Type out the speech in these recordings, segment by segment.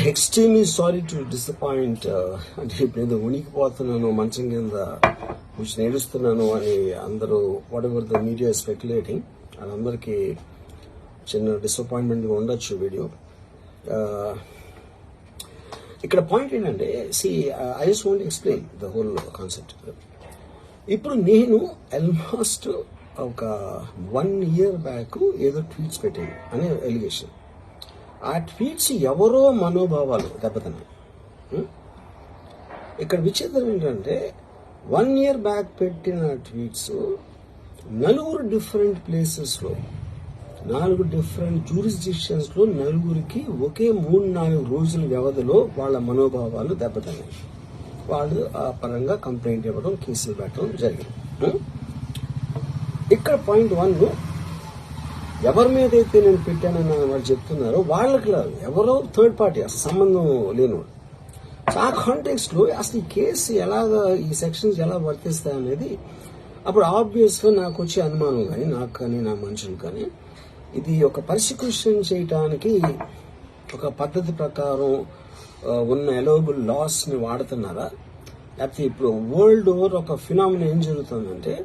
Extremely sorry to disappoint. అంటే ఇప్పుడు ఏదో ఉనికిపోతున్నాను, మంచం కింద కూర్చొని నేడుస్తున్నాను అని అందరూ what ever the media speculating, వాళ్ళందరికీ చిన్న డిసప్పాయింట్మెంట్గా ఉండొచ్చు వీడియో. ఇక్కడ పాయింట్ ఏంటంటే, I just want explain the whole concept. ఇప్పుడు నేను ఆల్మోస్ట్ ఒక 1 year బ్యాక్ ఏదో ట్వీట్స్ పెట్టాను అనే ఎలిగేషన్. ఆ ట్వీట్స్ ఎవరో మనోభావాలు దెబ్బతిన్నాయి. ఇక్కడ విచిత్రం ఏంటంటే 1 year బ్యాక్ పెట్టిన ట్వీట్స్ 4 డిఫరెంట్ ప్లేసెస్లో 4 డిఫరెంట్ జ్యూరిస్డిక్షన్స్లో 4కి ఒకే 3-4 రోజుల వ్యవధిలో వాళ్ళ మనోభావాలు దెబ్బతిన్నాయి. వాళ్ళు ఆ పరంగా కంప్లైంట్ ఇవ్వడం, కేసులు పెట్టడం జరిగింది. ఇక్కడ పాయింట్ 1, ఎవరి మీద అయితే నేను పెట్టానని వాళ్ళు చెప్తున్నారో వాళ్ళకి ఎవరో థర్డ్ పార్టీ, అసలు సంబంధం లేనివాడు. ఆ కాంటెక్స్ట్ లో అసలు ఈ కేసు ఎలాగా, ఈ సెక్షన్స్ ఎలా వర్తిస్తాయి అనేది అప్పుడు ఆబ్వియస్ గా నాకు వచ్చే అనుమానం కానీ, నాకు కానీ నా మనుషులు కానీ, ఇది ఒక పర్సిక్యూషన్ చేయటానికి ఒక పద్ధతి ప్రకారం ఉన్న ఎలవబుల్ లాస్ ని వాడుతున్నారా, లేకపోతే ఇప్పుడు వరల్డ్ ఓవర్ ఒక ఫినామినా ఏం జరుగుతుందంటే,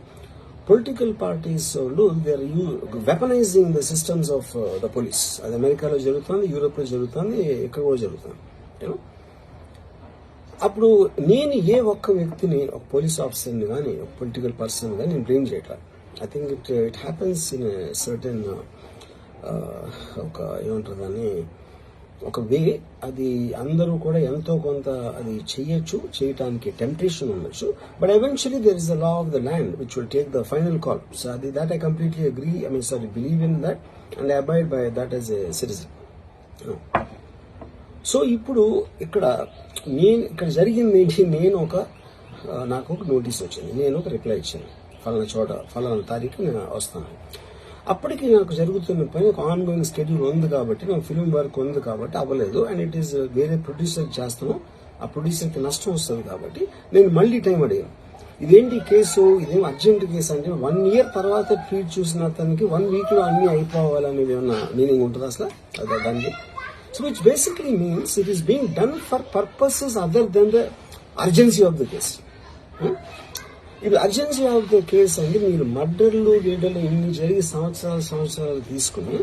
పొలిటికల్ పార్టీస్ వాళ్ళు they are weaponising the systems of the police. అది అమెరికాలో జరుగుతుంది, యూరోప్ లో జరుగుతుంది, ఎక్కడ కూడా జరుగుతుంది. అప్పుడు నేను ఏ ఒక్క వ్యక్తిని, ఒక పోలీస్ ఆఫీసర్ని కానీ, ఒక పొలిటికల్ పర్సన్ కానీ నేను బ్లేమ్ చేయట్లేదు. I think it happens in certain ఒక ఏమంటారు దాన్ని, ఒక వే. అది అందరూ కూడా ఎంతో కొంత అది చేయటానికి టెంప్టేషన్ ఉండొచ్చు. But eventually there is the law of the land which will take the final call. So అది that I completely agree, believe in that and I abide by that as a citizen. So ఇప్పుడు ఇక్కడ జరిగింది ఏంటి, నాకు ఒక notice వచ్చింది, నేను ఒక రిప్లై ఇచ్చాను, ఫలానా చోట ఫలానా తారీఖు నేను వస్తాను. అప్పటికి నాకు జరుగుతున్న పని ఒక ఆన్ గోయింగ్ స్కెడ్యూల్ ఉంది కాబట్టి, నాకు ఫిల్మ్ వర్క్ ఉంది కాబట్టి అవ్వలేదు. అండ్ ఇట్ ఈస్ వేరే ప్రొడ్యూసర్ చేస్తాను, ఆ ప్రొడ్యూసర్కి నష్టం వస్తుంది కాబట్టి నేను మళ్ళీ టైం అడిగాను. ఇదేంటి కేసు, ఇదేం అర్జెంట్ కేసు అంటే 1 year తర్వాత ట్వీట్ చూసిన అతనికి 1 week లో అన్ని అయిపోవాలనేది ఏమన్నా మీనింగ్ ఉంటుంది అసలు దానికి? So which basically means it is being done for purposes other than the urgency of the case. ఇప్పుడు అర్జెన్సీ ఆఫ్ ద కేసు అంటే, మీరు మర్డర్లు గీడర్లు ఇన్ని జరిగి సంవత్సరాలు తీసుకుని